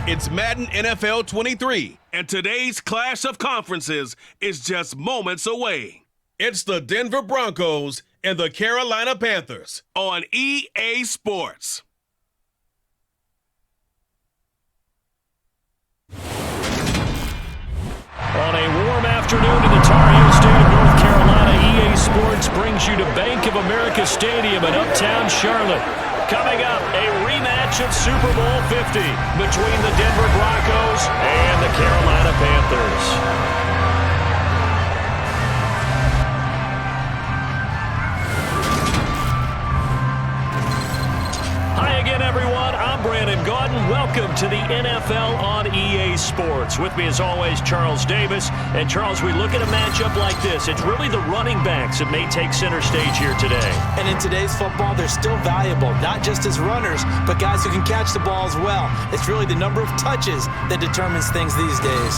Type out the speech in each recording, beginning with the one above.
It's Madden NFL 23, and today's clash of conferences is just moments away. It's the Denver Broncos and the Carolina Panthers on EA Sports. On a warm afternoon in the Tar Heel state of North Carolina, EA Sports brings you to Bank of America Stadium in uptown Charlotte. Coming up, a rematch of Super Bowl 50 between the Denver Broncos and the Carolina Panthers. Hi again, everyone. I'm Brandon Gaudin. Welcome to the NFL on EA Sports. With me, as always, Charles Davis. And, Charles, we look at a matchup like this. It's really the running backs that may take center stage here today. And in today's football, they're still valuable, not just as runners, but guys who can catch the ball as well. It's really the number of touches that determines things these days.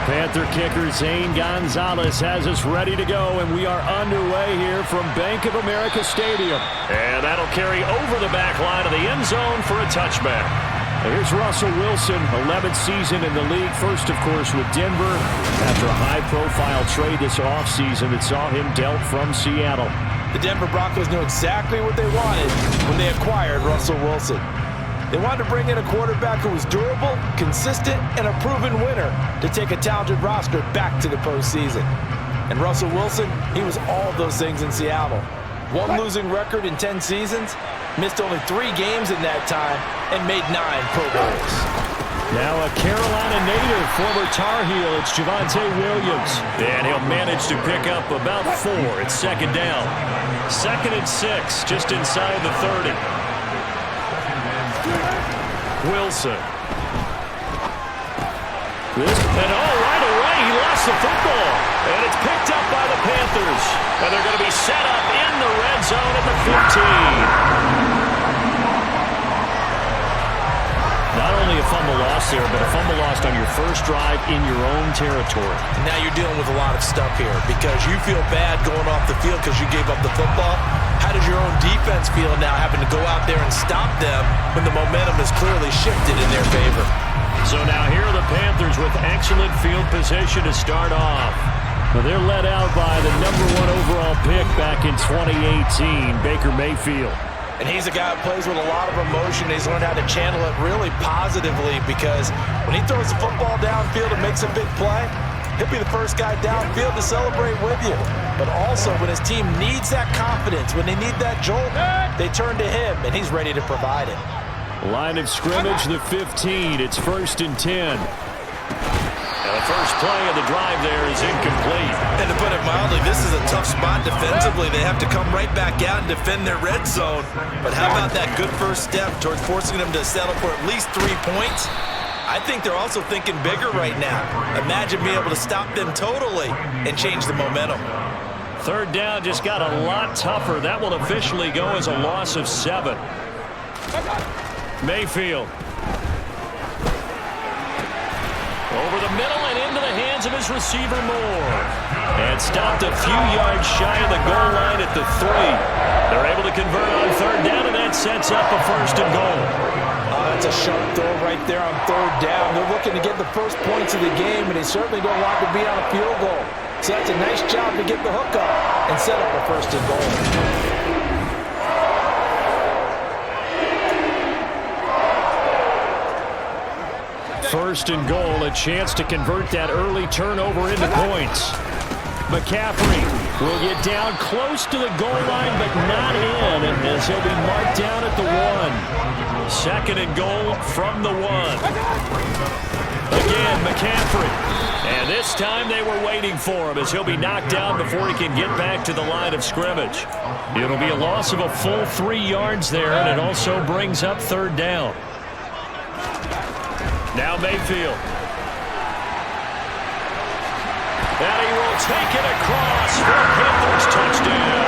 Panther kicker Zane Gonzalez has us ready to go, and we are underway here from Bank of America Stadium. And that'll carry over the back line of the end zone for a touchback. Here's Russell Wilson, 11th season in the league. First, of course, with Denver after a high-profile trade this offseason that saw him dealt from Seattle. The Denver Broncos knew exactly what they wanted when they acquired Russell Wilson. They wanted to bring in a quarterback who was durable, consistent, and a proven winner to take a talented roster back to the postseason. And Russell Wilson, he was all of those things in Seattle. One losing record in 10 seasons, missed only 3 games in that time, and made 9 Pro Bowls. Now a Carolina native, former Tar Heel, it's Javonte Williams. And he'll manage to pick up about 4. It's second down. 2nd and 6, just inside the 30. Wilson. And right away, he lost the football. And it's picked up by the Panthers. And they're going to be set up in the red zone at the 15. Not only a fumble loss there, but a fumble lost on your first drive in your own territory. Now you're dealing with a lot of stuff here because you feel bad going off the field because you gave up the football. How does your own defense feel now having to go out there and stop them when the momentum is clearly shifted in their favor? So now here are the Panthers with excellent field position to start off. Well, they're led out by the #1 overall pick back in 2018, Baker Mayfield. And he's a guy who plays with a lot of emotion. He's learned how to channel it really positively because when he throws the football downfield and makes a big play, he'll be the first guy downfield to celebrate with you. But also, when his team needs that confidence, when they need that jolt, they turn to him, and he's ready to provide it. Line of scrimmage, the 15. It's 1st and 10. And the first play of the drive there is incomplete. And to put it mildly, this is a tough spot defensively. They have to come right back out and defend their red zone. But how about that good first step towards forcing them to settle for at least 3 points? I think they're also thinking bigger right now. Imagine being able to stop them totally and change the momentum. 3rd down just got a lot tougher. That will officially go as a loss of 7. Mayfield. Over the middle and into the hands of his receiver Moore. And stopped a few yards shy of the goal line at the 3. They're able to convert on 3rd down, and that sets up a 1st and goal. That's a sharp throw right there on 3rd down. They're looking to get the first points of the game, and they certainly don't want to be on a field goal. So that's a nice job to get the hook up and set up a 1st and goal. First and goal, a chance to convert that early turnover into points. McCaffrey will get down close to the goal line, but not in, as he'll be marked down at the 1. 2nd and goal from the 1. Again, McCaffrey. And this time they were waiting for him as he'll be knocked down before he can get back to the line of scrimmage. It'll be a loss of a full 3 yards there, and it also brings up 3rd down. Now Mayfield. And he will take it across for a Panthers touchdown.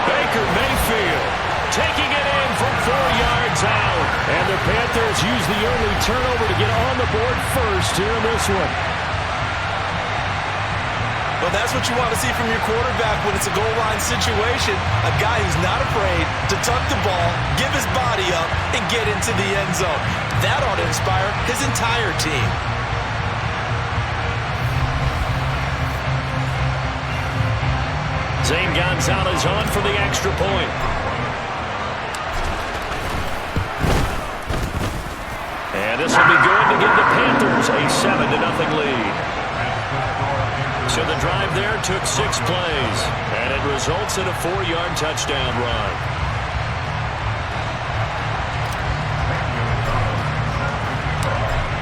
Baker Mayfield taking it in from 4 yards out. And the Panthers use the early turnover to get on the board first here in this one. Well, that's what you want to see from your quarterback when it's a goal line situation. A guy who's not afraid to tuck the ball, give his body up, and get into the end zone. That ought to inspire his entire team. Zane Gonzalez on for the extra point. And this will be good to give the Panthers a 7-0 lead. So the drive there took 6 plays, and it results in a 4-yard touchdown run.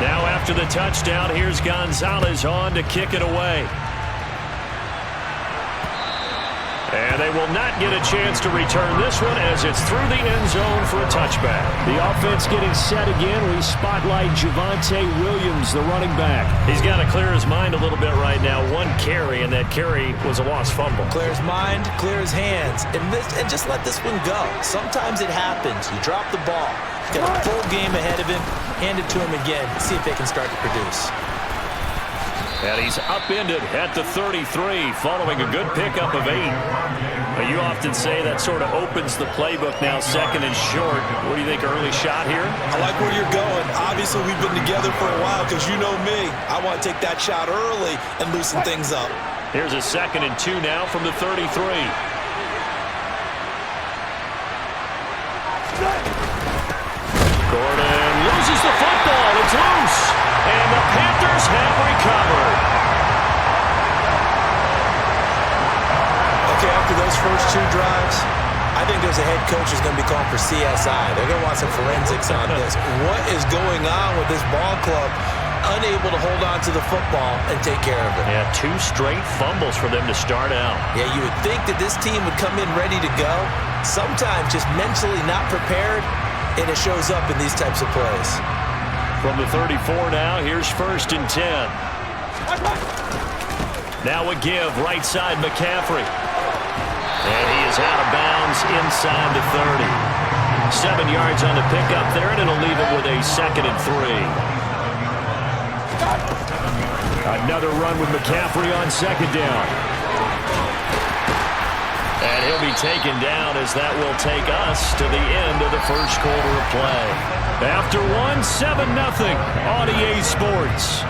Now after the touchdown, here's Gonzalez on to kick it away. And they will not get a chance to return this one as it's through the end zone for a touchback. The offense getting set again. We spotlight Javonte Williams, the running back. He's got to clear his mind a little bit right now. 1 carry, and that carry was a lost fumble. Clear his mind, clear his hands, and just let this one go. Sometimes it happens. You drop the ball. He's got a full game ahead of him. Hand it to him again. See if they can start to produce. And he's upended at the 33 following a good pickup of 8. But you often say that sort of opens the playbook now, 2nd and short. What do you think, early shot here? I like where you're going. Obviously, we've been together for a while because you know me. I want to take that shot early and loosen things up. Here's a 2nd and 2 now from the 33. Gordon loses the football. It's loose. And the Panthers have recovered. Okay, after those first 2 drives, I think there's a head coach who's going to be calling for CSI. They're going to want some forensics on this. What is going on with this ball club? Unable to hold on to the football and take care of it. Yeah, 2 straight fumbles for them to start out. Yeah, you would think that this team would come in ready to go. Sometimes just mentally not prepared, and it shows up in these types of plays. From the 34 now, here's 1st and 10. Now a give, right side McCaffrey. And he is out of bounds inside the 30. 7 yards on the pickup there, and it'll leave him with a 2nd and 3. Another run with McCaffrey on 2nd down. And he'll be taken down as that will take us to the end of the first quarter of play. After 1, 7-0 on EA Sports.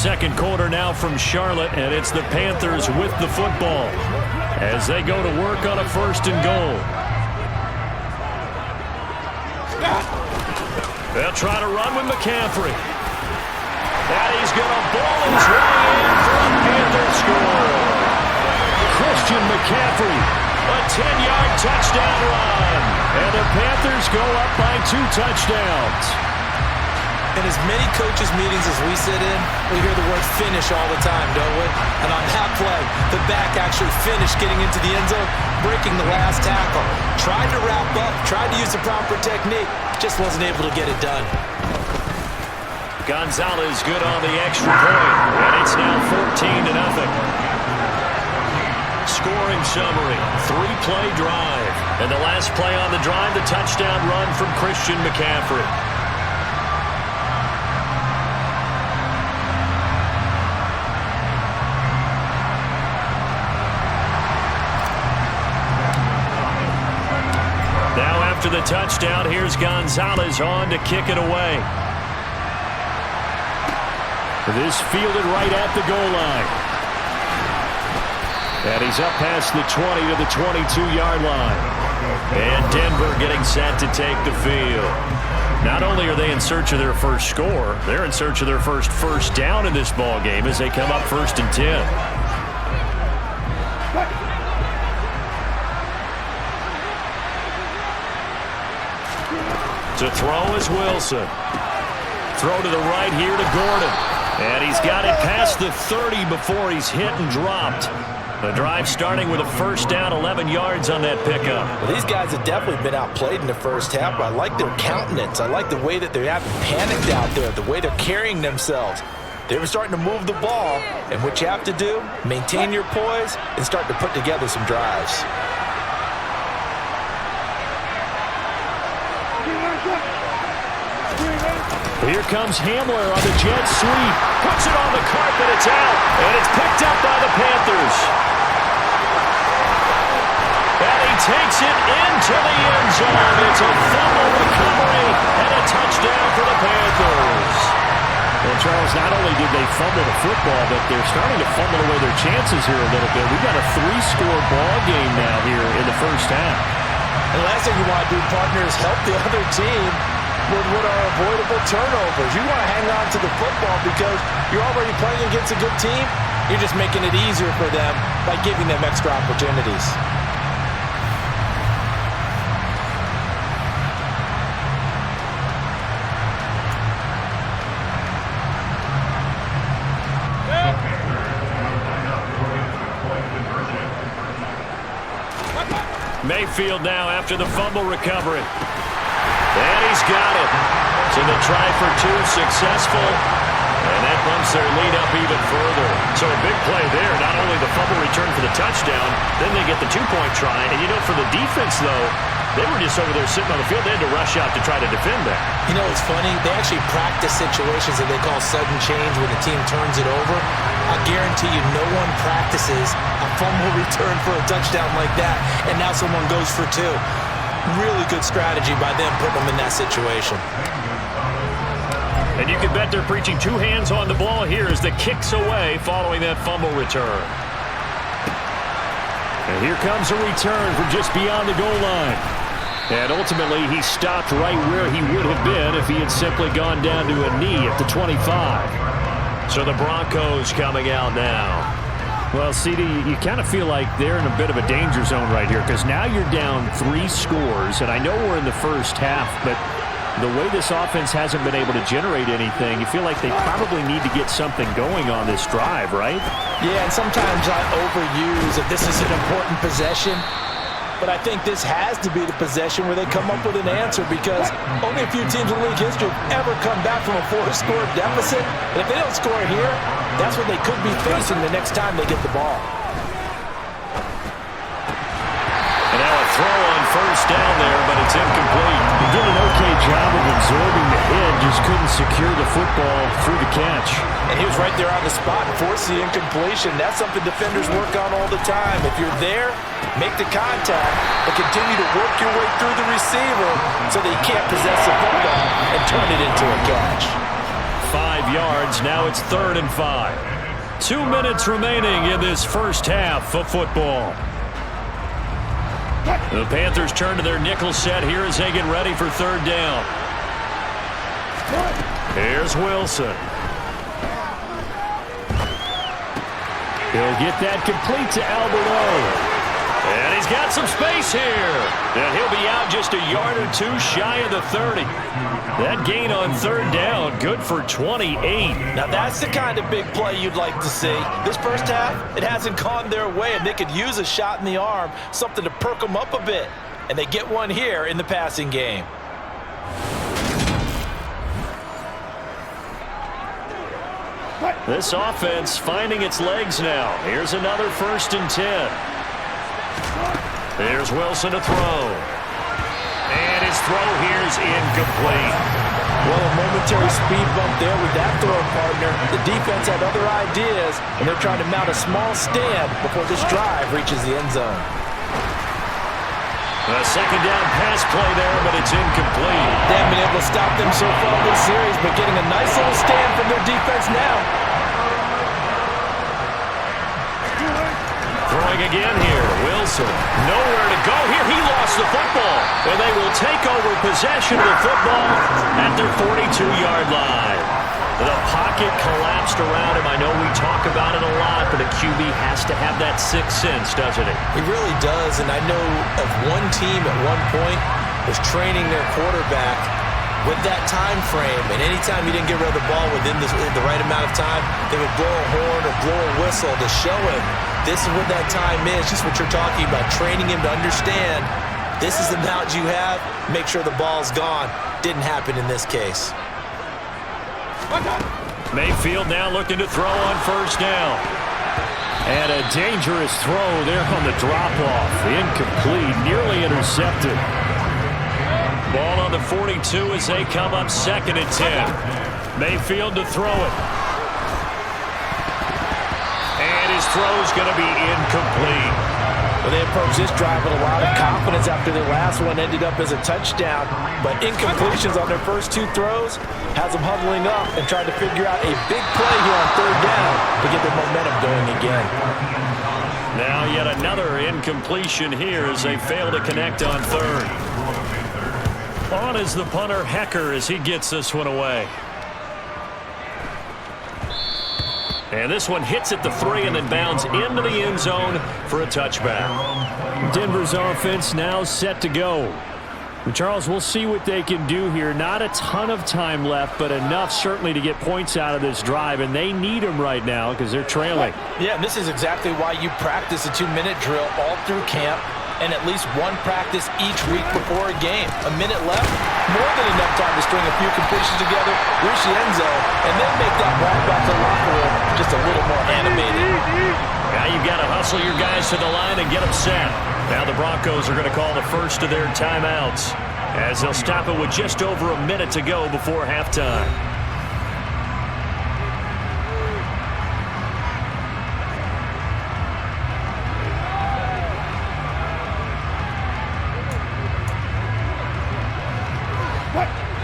2nd quarter now from Charlotte, and it's the Panthers with the football as they go to work on a 1st and goal. They'll try to run with McCaffrey. And he's going to ball his way in for a Panther score. Christian McCaffrey, a 10-yard touchdown run. And the Panthers go up by 2 touchdowns. In as many coaches' meetings as we sit in, we hear the word finish all the time, don't we? And on that play, the back actually finished getting into the end zone, breaking the last tackle. Tried to wrap up, tried to use the proper technique, just wasn't able to get it done. Gonzalez good on the extra point, and it's now 14-0. Scoring summary, 3-play drive. And the last play on the drive, the touchdown run from Christian McCaffrey. Now after the touchdown, here's Gonzalez on to kick it away. This fielded right at the goal line. And he's up past the 20 to the 22-yard line. And Denver getting set to take the field. Not only are they in search of their first score, they're in search of their first down in this ball game as they come up 1st and 10. To throw is Wilson. Throw to the right here to Gordon. And he's got it past the 30 before he's hit and dropped. The drive starting with a first down, 11 yards on that pickup. Well, these guys have definitely been outplayed in the first half, but I like their countenance. I like the way that they haven't panicked out there, the way they're carrying themselves. They were starting to move the ball, and what you have to do, maintain your poise and start to put together some drives. Here comes Hamler on the jet sweep. Puts it on the carpet. It's out. And it's picked up by the Panthers. And he takes it into the end zone. It's a fumble recovery and a touchdown for the Panthers. Well, Charles, not only did they fumble the football, but they're starting to fumble away their chances here a little bit. We've got a 3-score ball game now here in the first half. And the last thing you want to do, partner, is help the other team with what are avoidable turnovers. You want to hang on to the football because you're already playing against a good team. You're just making it easier for them by giving them extra opportunities. Mayfield now after the fumble recovery. And he's got it. So the try for 2 successful. And that bumps their lead up even further. So a big play there. Not only the fumble return for the touchdown, then they get the 2-point try. And, you know, for the defense, though, they were just over there sitting on the field. They had to rush out to try to defend that. You know, it's funny. They actually practice situations that they call sudden change when the team turns it over. I guarantee you no one practices a fumble return for a touchdown like that, and now someone goes for 2. Really good strategy by them putting them in that situation. And you can bet they're preaching 2 hands on the ball here as the kick's away following that fumble return. And here comes a return from just beyond the goal line. And ultimately, he stopped right where he would have been if he had simply gone down to a knee at the 25. So the Broncos coming out now. Well, CD, you kind of feel like they're in a bit of a danger zone right here because now you're down 3 scores, and I know we're in the first half, but the way this offense hasn't been able to generate anything, you feel like they probably need to get something going on this drive, right? Yeah, and sometimes I overuse that this is an important possession, but I think this has to be the possession where they come up with an answer because only a few teams in league history have ever come back from a 4-score deficit, and if they don't score here, that's what they could be facing the next time they get the ball. And now a throw on first down there, but it's incomplete. He did an okay job of absorbing the hit, just couldn't secure the football through the catch. And he was right there on the spot, forced the incompletion. That's something defenders work on all the time. If you're there, make the contact, but continue to work your way through the receiver so that he can't possess the football and turn it into a catch. 5 yards, now it's 3rd and 5. 2 minutes remaining in this first half of football. The Panthers turn to their nickel set here as they get ready for 3rd down. Here's Wilson. He'll get that complete to Alberto. And he's got some space here. And he'll be out just a yard or 2 shy of the 30. That gain on 3rd down, good for 28. Now that's the kind of big play you'd like to see. This first half, it hasn't gone their way, and they could use a shot in the arm, something to perk them up a bit. And they get one here in the passing game. This offense finding its legs now. Here's another 1st and 10. There's Wilson to throw. And his throw here's incomplete. Well, a momentary speed bump there with that throw partner. The defense had other ideas, and they're trying to mount a small stand before this drive reaches the end zone. A 2nd down pass play there, but it's incomplete. They haven't been able to stop them so far this series, but getting a nice little stand from their defense now. Throwing again here, Wilson. Nowhere to go here. He lost the football. And they will take over possession of the football at their 42-yard line. The pocket collapsed around him. I know we talk about it a lot, but a QB has to have that 6th sense, doesn't it? He really does, and I know of one team at one point was training their quarterback with that time frame, and anytime he didn't get rid of the ball within the right amount of time, they would blow a horn or blow a whistle to show him This is what that time is, just what you're talking about, training him to understand this is the amount you have, make sure the ball's gone. Didn't happen in this case. Mayfield now looking to throw on first down. And a dangerous throw there on the drop-off. Incomplete, nearly intercepted. Ball on the 42 as they come up 2nd and 10. Mayfield to throw it. And his throw's going to be incomplete. Well, they approached this drive with a lot of confidence after their last one ended up as a touchdown. But incompletions on their first 2 throws has them huddling up and trying to figure out a big play here on 3rd down to get their momentum going again. Now yet another incompletion here as they fail to connect on 3rd. On is the punter, Hecker, as he gets this one away. And this one hits at the 3 and then bounds into the end zone for a touchback. Denver's offense now set to go. Charles, we'll see what they can do here. Not a ton of time left, but enough certainly to get points out of this drive, and they need them right now because they're trailing. Yeah, and this is exactly why you practice a 2-minute drill all through camp and at least one practice each week before a game. A minute left, more than enough time to string a few completions together, reach the end zone, and then make that walk back to the locker room just a little more animated. Now you've got to hustle your guys to the line and get them set. Now the Broncos are going to call the first of their timeouts as they'll stop it with just over a minute to go before halftime.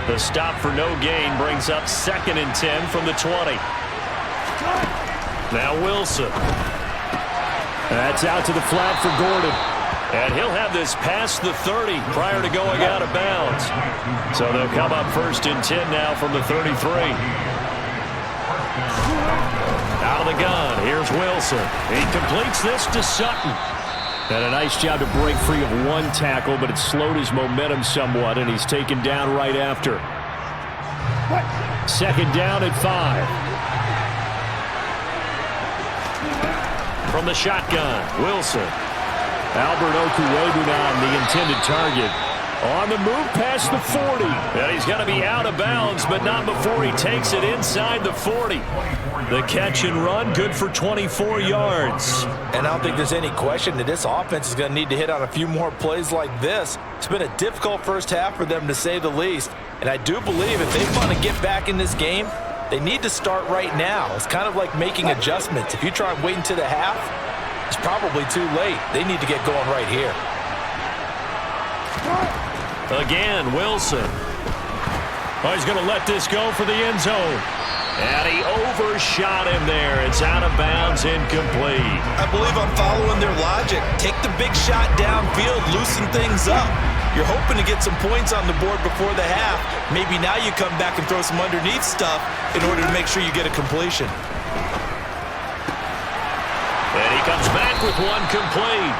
The stop for no gain brings up 2nd and 10 from the 20. Now Wilson. That's out to the flat for Gordon. And he'll have this past the 30 prior to going out of bounds. So they'll come up 1st and 10 now from the 33. Out of the gun, here's Wilson. He completes this to Sutton. And a nice job to break free of one tackle, but it slowed his momentum somewhat, and he's taken down right after. 2nd down and 5. From the shotgun, Wilson. Albert Okwuegbunam, the intended target. On the move past the 40. And he's going to be out of bounds, but not before he takes it inside the 40. The catch and run, good for 24 yards. And I don't think there's any question that this offense is going to need to hit on a few more plays like this. It's been a difficult first half for them, to say the least. And I do believe if they want to get back in this game, they need to start right now. It's kind of like making adjustments. If you try and wait until the half, it's probably too late. They need to get going right here. Again, Wilson. Oh, he's going to let this go for the end zone. And he overshot him there. It's out of bounds, incomplete. I believe I'm following their logic. Take the big shot downfield, loosen things up. You're hoping to get some points on the board before the half. Maybe now you come back and throw some underneath stuff in order to make sure you get a completion. And he comes back with one complete.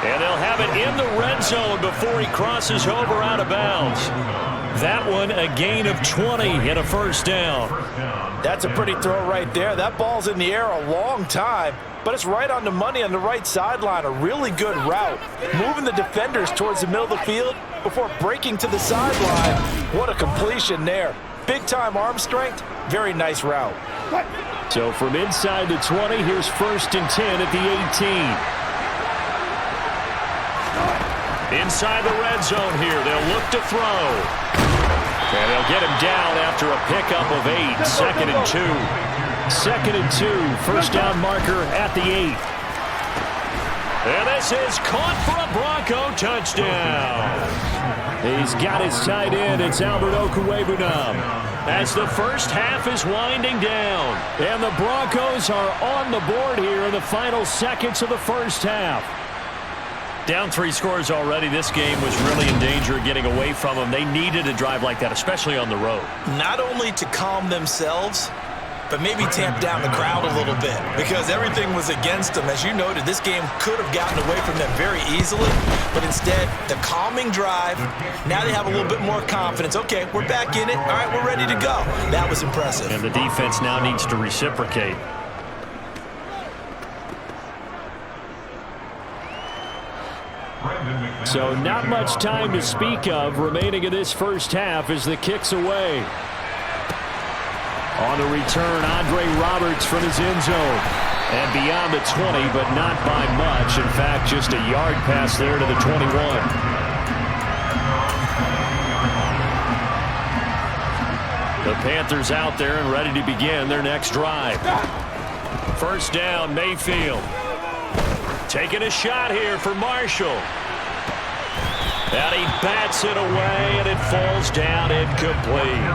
And they'll have it in the red zone before he crosses over out of bounds. That one a gain of 20 and a 1st down. That's a pretty throw right there. That ball's in the air a long time, but it's right on the money on the right sideline. A really good route. Moving the defenders towards the middle of the field before breaking to the sideline. What a completion there. Big-time arm strength. Very nice route. So from inside the 20, here's 1st and 10 at the 18. Inside the red zone here, they'll look to throw. And they'll get him down after a pickup of 8. 2nd and 2. 2nd and 2. 1st down marker at the 8. And this is caught for a Bronco touchdown. He's got his tight end. It's Albert Okwuegbunam. As the first half is winding down. And the Broncos are on the board here in the final seconds of the first half. Down 3 scores already. This game was really in danger of getting away from them. They needed a drive like that, especially on the road. Not only to calm themselves, but maybe tamp down the crowd a little bit because everything was against them. As you noted, this game could have gotten away from them very easily, but instead, the calming drive, now they have a little bit more confidence. Okay, we're back in it. All right, we're ready to go. That was impressive. And the defense now needs to reciprocate. So not much time to speak of remaining in this first half as the kick's away. On the return, Andre Roberts from his end zone. And beyond the 20, but not by much. In fact, just a yard pass there to the 21. The Panthers out there and ready to begin their next drive. First down, Mayfield. Taking a shot here for Marshall. And he bats it away, and it falls down incomplete.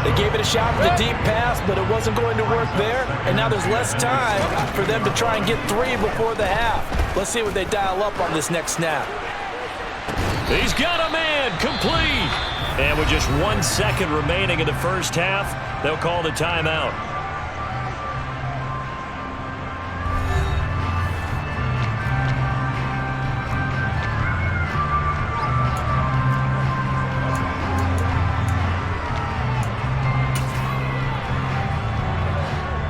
They gave it a shot with a deep pass, but it wasn't going to work there. And now there's less time for them to try and get 3 before the half. Let's see what they dial up on this next snap. He's got a man, complete. And with just 1 second remaining in the first half, they'll call the timeout.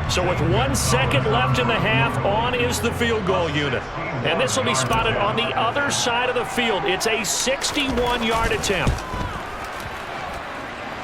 So with 1 second left in the half, on is the field goal unit. And this will be spotted on the other side of the field. It's a 61-yard attempt.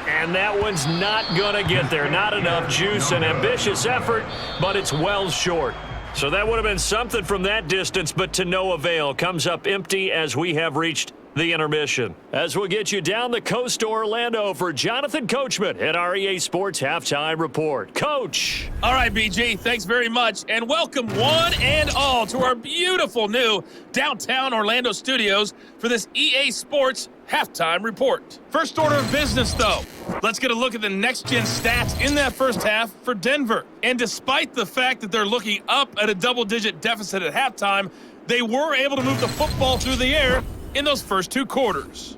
And that one's not going to get there. Not enough juice, an ambitious effort, but it's well short. So that would have been something from that distance, but to no avail. Comes up empty as we have reached the intermission. As we'll get you down the coast to Orlando for Jonathan Coachman at our EA Sports Halftime Report. Coach. All right, BG, thanks very much. And welcome one and all to our beautiful new downtown Orlando studios for this EA Sports Halftime Report. First order of business, though. Let's get a look at the next-gen stats in that first half for Denver. And despite the fact that they're looking up at a double-digit deficit at halftime, they were able to move the football through the air in those first 2 quarters.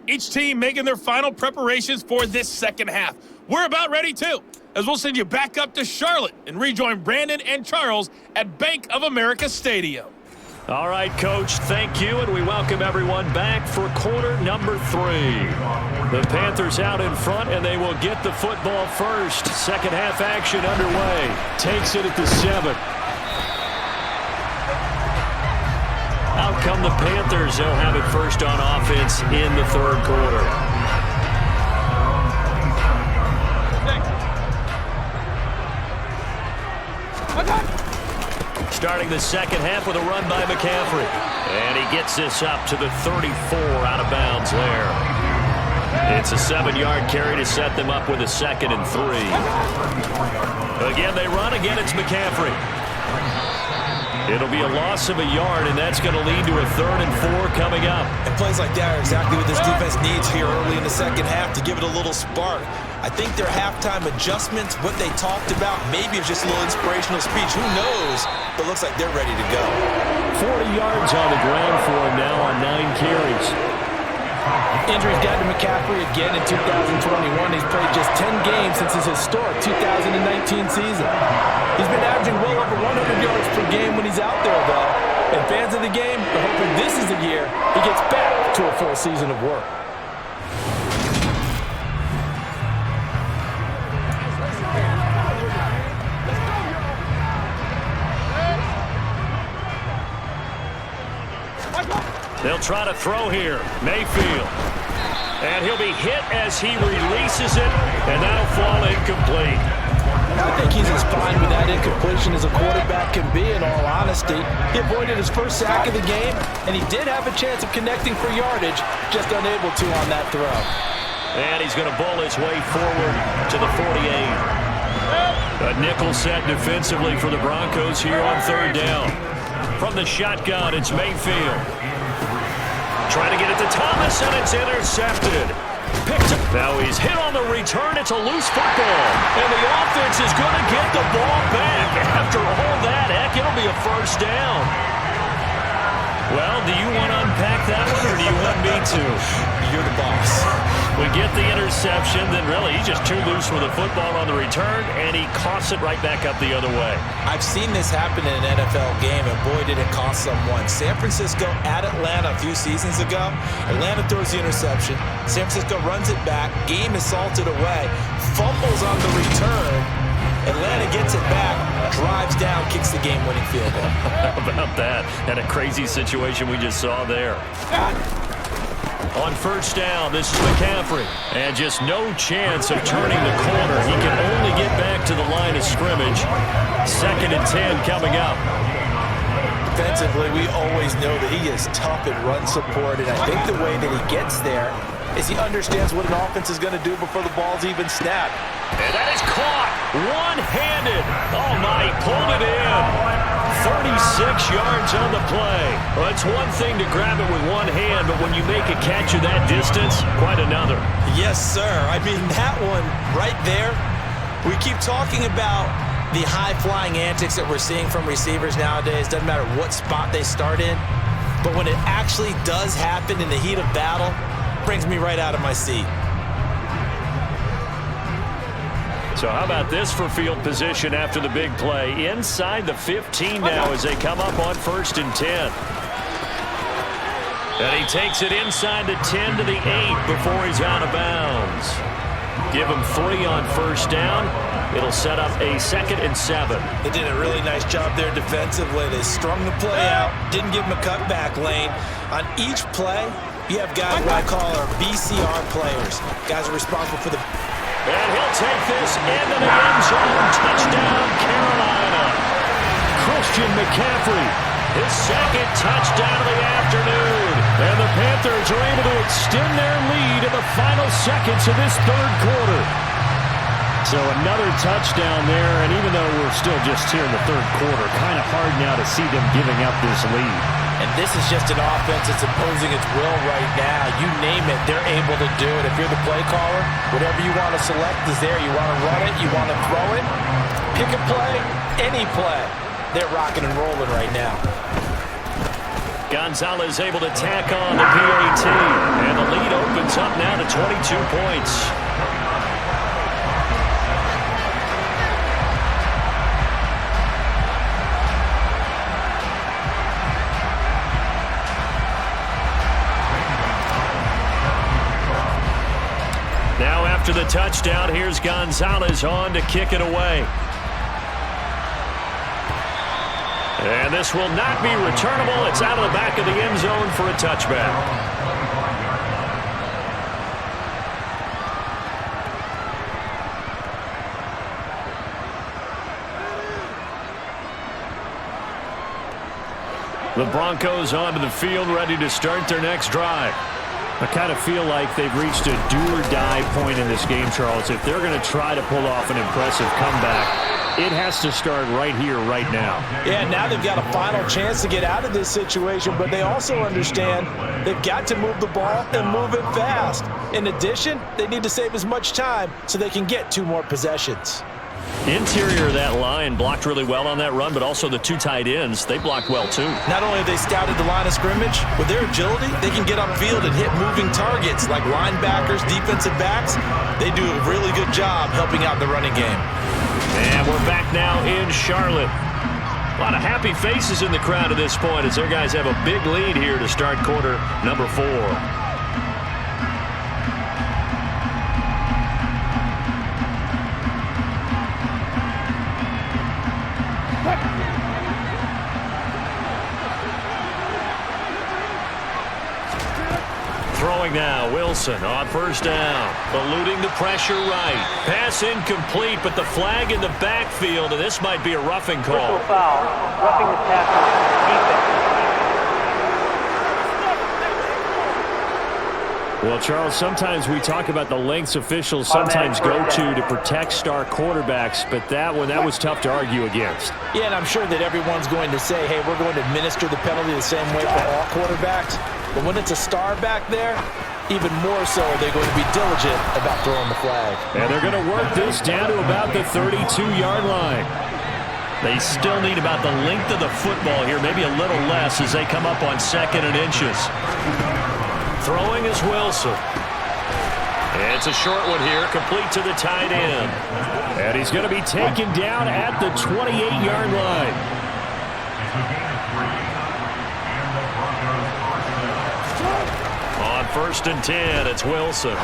Each team making their final preparations for this second half. We're about ready too, as we'll send you back up to Charlotte and rejoin Brandon and Charles at Bank of America Stadium. All right, Coach, thank you, and we welcome everyone back for quarter number 3. The Panthers out in front, and they will get the football first. Second half action underway. Takes it at the 7. Out come the Panthers. They'll have it first on offense in the third quarter. Starting the second half with a run by McCaffrey. And he gets this up to the 34 out of bounds there. It's a 7-yard carry to set them up with a 2nd and 3. Again, they run. Again, it's McCaffrey. It'll be a loss of a yard, and that's going to lead to a 3rd and 4 coming up. And plays like that are exactly what this defense needs here early in the second half to give it a little spark. I think their halftime adjustments, what they talked about, maybe it's just a little inspirational speech. Who knows? But looks like they're ready to go. 40 yards on the ground for him now on 9 carries. Injuries got to McCaffrey again in 2021. He's played just 10 games since his historic 2019 season. He's been averaging well over 100 yards per game when he's out there, though. And fans of the game are hoping this is the year he gets back to a full season of work. They'll try to throw here. Mayfield. And he'll be hit as he releases it, and that'll fall incomplete. I think he's as fine with that incompletion as a quarterback can be, in all honesty. He avoided his first sack of the game, and he did have a chance of connecting for yardage, just unable to on that throw. And he's going to bowl his way forward to the 48. A nickel set defensively for the Broncos here on 3rd down. From the shotgun, it's Mayfield. Trying to get it to Thomas, and it's intercepted. Picked up. Now he's hit on the return. It's a loose football. And the offense is going to get the ball back. After all that, heck, it'll be a first down. Well, do you want to unpack that one, or do you want me to? You're the boss. We get the interception, then really he's just too loose with the football on the return, and he coughs it right back up the other way. I've seen this happen in an NFL game, and boy, did it cost someone. San Francisco at Atlanta a few seasons ago. Atlanta throws the interception. San Francisco runs it back. Game is salted away. Fumbles on the return. Atlanta gets it back, drives down, kicks the game-winning field goal. How about that? And a crazy situation we just saw there. On first down, this is McCaffrey. And just no chance of turning the corner. He can only get back to the line of scrimmage. 2nd and 10 coming up. Defensively, we always know that he is tough in run support, and I think the way that he gets there is he understands what an offense is going to do before the ball's even snapped. And that is caught one-handed. Oh, my, he pulled it in. 36 yards on the play. Well, it's one thing to grab it with one hand, but when you make a catch of that distance, quite another. Yes, sir. I mean, that one right there, we keep talking about the high-flying antics that we're seeing from receivers nowadays. Doesn't matter what spot they start in, but when it actually does happen in the heat of battle, it brings me right out of my seat. So how about this for field position after the big play? Inside the 15 now as they come up on 1st and 10. And he takes it inside the 10 to the 8 before he's out of bounds. Give him 3 on first down. It'll set up a 2nd and 7. They did a really nice job there defensively. They strung the play out, didn't give him a cutback lane. On each play, you have guys what I call our BCR players. Guys are responsible for the... And he'll take this into the end zone. Touchdown, Carolina. Christian McCaffrey, his 2nd touchdown of the afternoon. And the Panthers are able to extend their lead in the final seconds of this 3rd quarter. So another touchdown there, and even though we're still just here in the 3rd quarter, kind of hard now to see them giving up this lead. And this is just an offense that's imposing its will right now. You name it, they're able to do it. If you're the play caller, whatever you want to select is there. You want to run it, you want to throw it, pick a play, any play. They're rocking and rolling right now. Gonzalez able to tack on the PAT, and the lead opens up now to 22 points. Now after the touchdown, here's Gonzalez on to kick it away. And this will not be returnable. It's out of the back of the end zone for a touchback. The Broncos onto the field, ready to start their next drive. I kind of feel like they've reached a do-or-die point in this game, Charles. If they're going to try to pull off an impressive comeback, it has to start right here, right now. Yeah, now they've got a final chance to get out of this situation, but they also understand they've got to move the ball and move it fast. In addition, they need to save as much time so they can get 2 more possessions. Interior of that line blocked really well on that run, but also the 2 tight ends, they blocked well too. Not only have they scouted the line of scrimmage, with their agility, they can get upfield and hit moving targets like linebackers, defensive backs. They do a really good job helping out the running game. And we're back now in Charlotte. A lot of happy faces in the crowd at this point as their guys have a big lead here to start quarter number 4. Throwing now, Wilson on first down, eluding the pressure right. Pass incomplete, but the flag in the backfield, and this might be a roughing call. Personal foul, roughing the tackle, defense. Well, Charles, sometimes we talk about the lengths officials sometimes go to protect star quarterbacks, but that was tough to argue against. Yeah, and I'm sure that everyone's going to say, hey, we're going to administer the penalty the same way for all quarterbacks. But when it's a star back there, even more so are they going to be diligent about throwing the flag. And they're going to work this down to about the 32-yard line. They still need about the length of the football here, maybe a little less as they come up on 2nd and inches. Throwing is Wilson. It's a short one here, complete to the tight end. And he's going to be taken down at the 28-yard line. On 1st and 10, it's Wilson.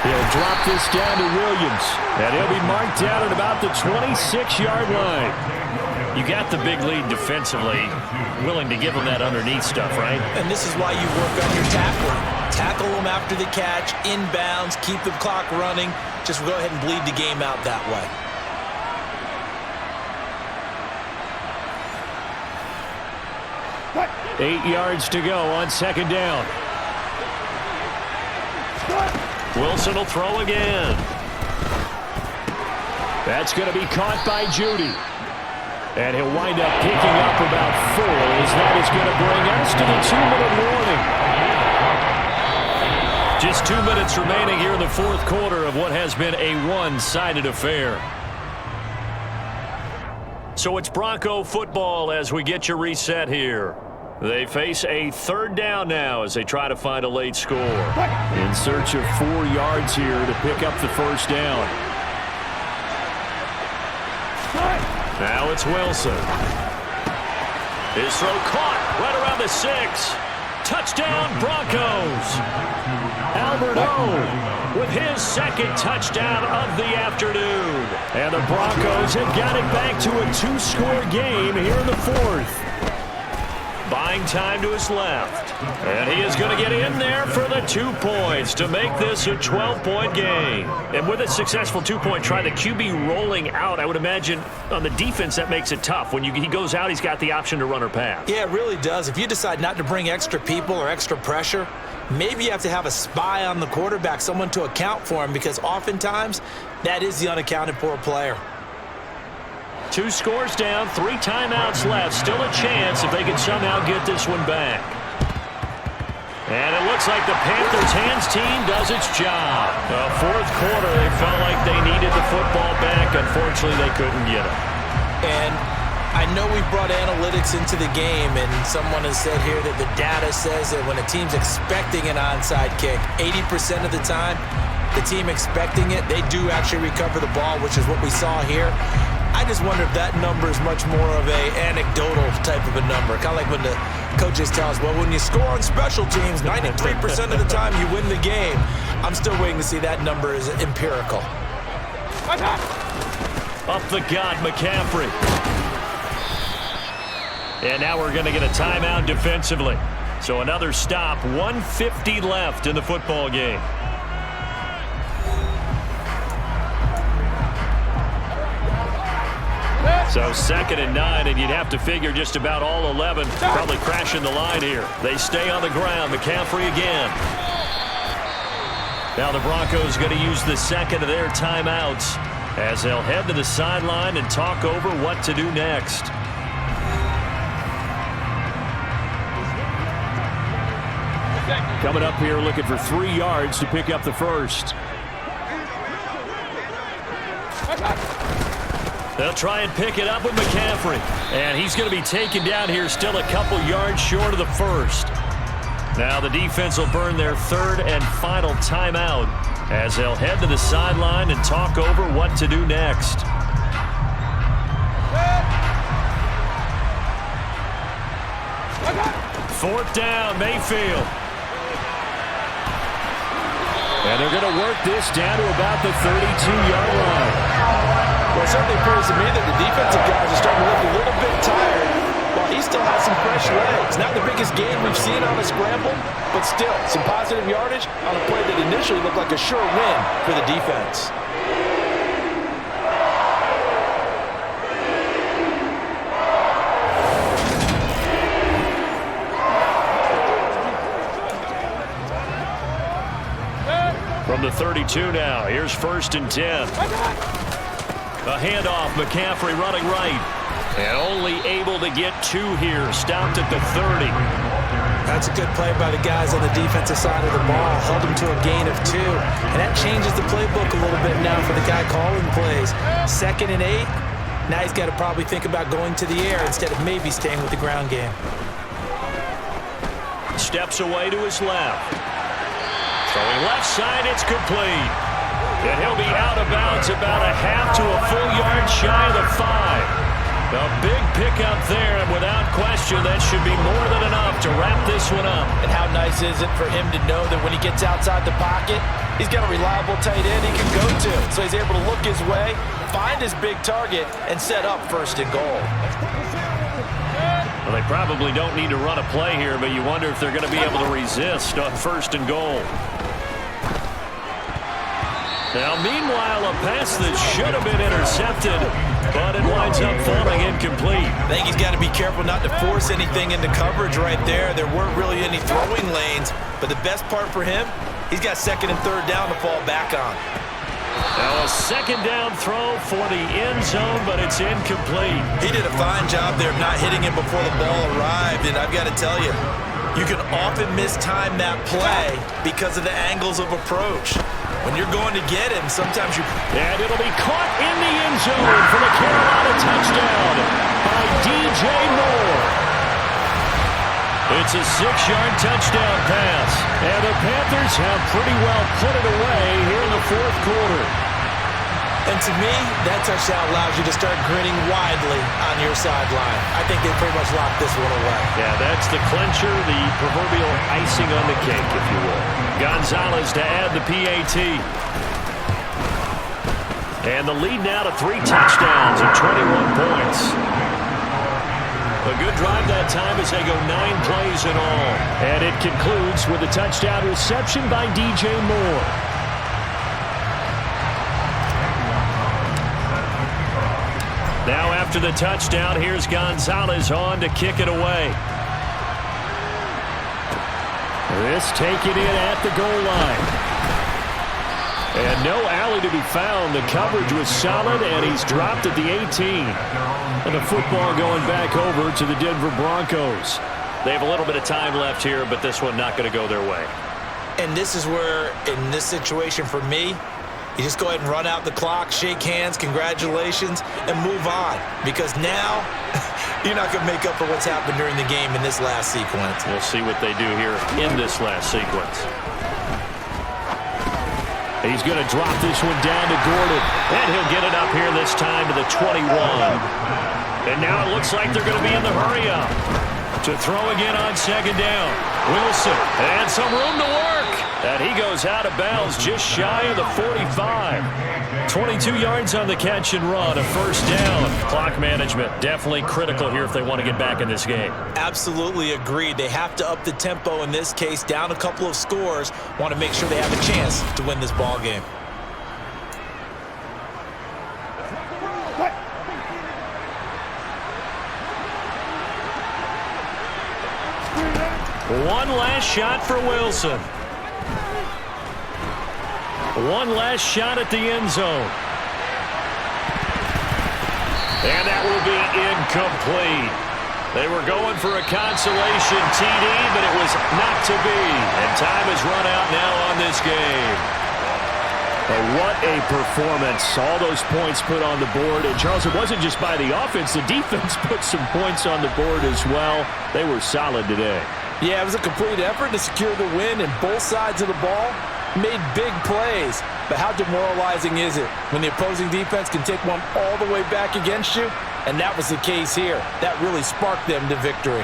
He'll drop this down to Williams, and he'll be marked down at about the 26-yard line. You got the big lead defensively, willing to give them that underneath stuff, right? And this is why you work on your tackling. Tackle them after the catch, inbounds, keep the clock running. Just go ahead and bleed the game out that way. What? 8 yards to go on second down. Wilson will throw again. That's going to be caught by Judy. And he'll wind up picking up about 4 as that is going to bring us to the 2-minute warning. Just 2 minutes remaining here in the fourth quarter of what has been a one-sided affair. So it's Bronco football as we get you reset here. They face a third down now as they try to find a late score. In search of 4 yards here to pick up the first down. Now it's Wilson. His throw caught right around the 6. Touchdown, Broncos. Albert O with his second touchdown of the afternoon. And the Broncos have got it back to a 2-score game here in the fourth. Buying time to his left. And he is going to get in there for the 2 points to make this a 12-point game. And with a successful 2-point try, the QB rolling out, I would imagine on the defense that makes it tough. When he goes out, he's got the option to run or pass. Yeah, it really does. If you decide not to bring extra people or extra pressure, maybe you have to have a spy on the quarterback, someone to account for him, because oftentimes that is the unaccounted for player. 2 scores down, 3 timeouts left. Still a chance if they can somehow get this one back. And it looks like the Panthers' hands team does its job. The fourth quarter, they felt like they needed the football back. Unfortunately, they couldn't get it. And I know we brought analytics into the game, and someone has said here that the data says that when a team's expecting an onside kick, 80% of the time, the team expecting it, they do actually recover the ball, which is what we saw here. I just wonder if that number is much more of a anecdotal type of a number. Kind of like when the coaches tell us, well, when you score on special teams, 93% of the time you win the game. I'm still waiting to see that number is empirical. Up the gut, McCaffrey. And now we're going to get a timeout defensively. So another stop, 1:50 left in the football game. So 2nd and 9, and you'd have to figure just about all 11 probably crashing the line here. They stay on the ground. McCaffrey again. Now the Broncos going to use the second of their timeouts as they'll head to the sideline and talk over what to do next. Coming up here looking for 3 yards to pick up the first. They'll try and pick it up with McCaffrey. And he's going to be taken down here still a couple yards short of the first. Now the defense will burn their 3rd and final timeout as they'll head to the sideline and talk over what to do next. Fourth down, Mayfield. And they're going to work this down to about the 32-yard line. Well, it certainly appears to me that the defensive guys are starting to look a little bit tired while he still has some fresh legs. Not the biggest game we've seen on a scramble, but still some positive yardage on a play that initially looked like a sure win for the defense. From the 32 now, here's 1st and 10. A handoff, McCaffrey running right. And only able to get 2 here, stopped at the 30. That's a good play by the guys on the defensive side of the ball. Held him to a gain of 2. And that changes the playbook a little bit now for the guy calling plays. 2nd and 8. Now he's got to probably think about going to the air instead of maybe staying with the ground game. Steps away to his left. Throwing left side, it's complete. And he'll be out of bounds about a half to a full yard shy of the 5. A big pickup there, and without question, that should be more than enough to wrap this one up. And how nice is it for him to know that when he gets outside the pocket, he's got a reliable tight end he can go to. So he's able to look his way, find his big target, and set up first and goal. Well, they probably don't need to run a play here, but you wonder if they're going to be able to resist on first and goal. Now, meanwhile, a pass that should have been intercepted, but it winds up falling incomplete. I think he's got to be careful not to force anything into coverage right there. There weren't really any throwing lanes, but the best part for him, he's got second and third down to fall back on. Now a second down throw for the end zone, but it's incomplete. He did a fine job there of not hitting him before the ball arrived, and I've got to tell you, you can often mistime that play because of the angles of approach. When you're going to get him, sometimes you... And it'll be caught in the end zone for the Carolina touchdown by DJ Moore. It's a 6-yard touchdown pass, and the Panthers have pretty well put it away here in the fourth quarter. And to me, that touchdown allows you to start grinning widely on your sideline. I think they pretty much locked this one away. Yeah, that's the clincher, the proverbial icing on the cake, if you will. Gonzalez to add the PAT. And the lead now to 3 touchdowns and 21 points. A good drive that time as they go 9 plays in all. And it concludes with a touchdown reception by DJ Moore. Now after the touchdown, here's Gonzalez on to kick it away. This taken in at the goal line. And no alley to be found. The coverage was solid, and he's dropped at the 18. And the football going back over to the Denver Broncos. They have a little bit of time left here, but this one not going to go their way. And this is where, in this situation for me, you just go ahead and run out the clock, shake hands, congratulations, and move on. Because now, you're not going to make up for what's happened during the game in this last sequence. We'll see what they do here in this last sequence. He's going to drop this one down to Gordon. And he'll get it up here this time to the 21. And now it looks like they're going to be in the hurry-up. To throw again on second down. Wilson, and some room to work. And he goes out of bounds just shy of the 45. 22 yards on the catch and run, a first down. Clock management definitely critical here if they want to get back in this game. Absolutely agreed. They have to up the tempo in this case, down a couple of scores. Want to make sure they have a chance to win this ball game. One last shot for Wilson. One last shot at the end zone. And that will be incomplete. They were going for a consolation TD, but it was not to be. And time has run out now on this game. But what a performance. All those points put on the board. And, Charles, it wasn't just by the offense. The defense put some points on the board as well. They were solid today. Yeah, it was a complete effort to secure the win, and both sides of the ball made big plays. But how demoralizing is it when the opposing defense can take one all the way back against you? And that was the case here. That really sparked them to victory.